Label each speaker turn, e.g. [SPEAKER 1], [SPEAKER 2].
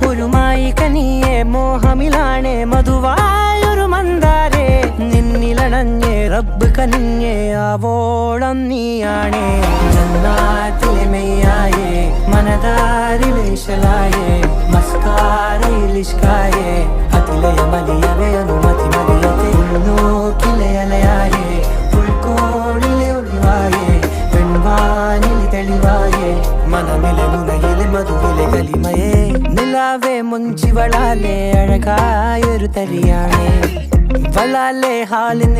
[SPEAKER 1] കുരുമായി കനിയെ മോഹമിലാണേ മധുവായൊരു മന്ദാരേ നിന്നിലണഞ്ഞേ റബ്ബ് കനിഞ്ഞേ ആവോളം നീയാണേ ജന്നാത്തിലെ മെയ്യായേ മനതാരിലേശലായേ മസ്കാരയിലിഷ്കായേ അതിലയ മലിയവേ അനുമതി മലിയത്തെ ഉൾനോക്കിലെ അലയായേ ഉൾക്കോണിലെ ഒളിവായേ പെൺവാനിൽ തെളിവായേ മനമിലെ മുനയിലെ മധുവിലെ കലിമയേ നിലാവേ മുഞ്ചി വളാലേ അഴകായൊരു തരിയാണേ വളാലേ ഹാലിന്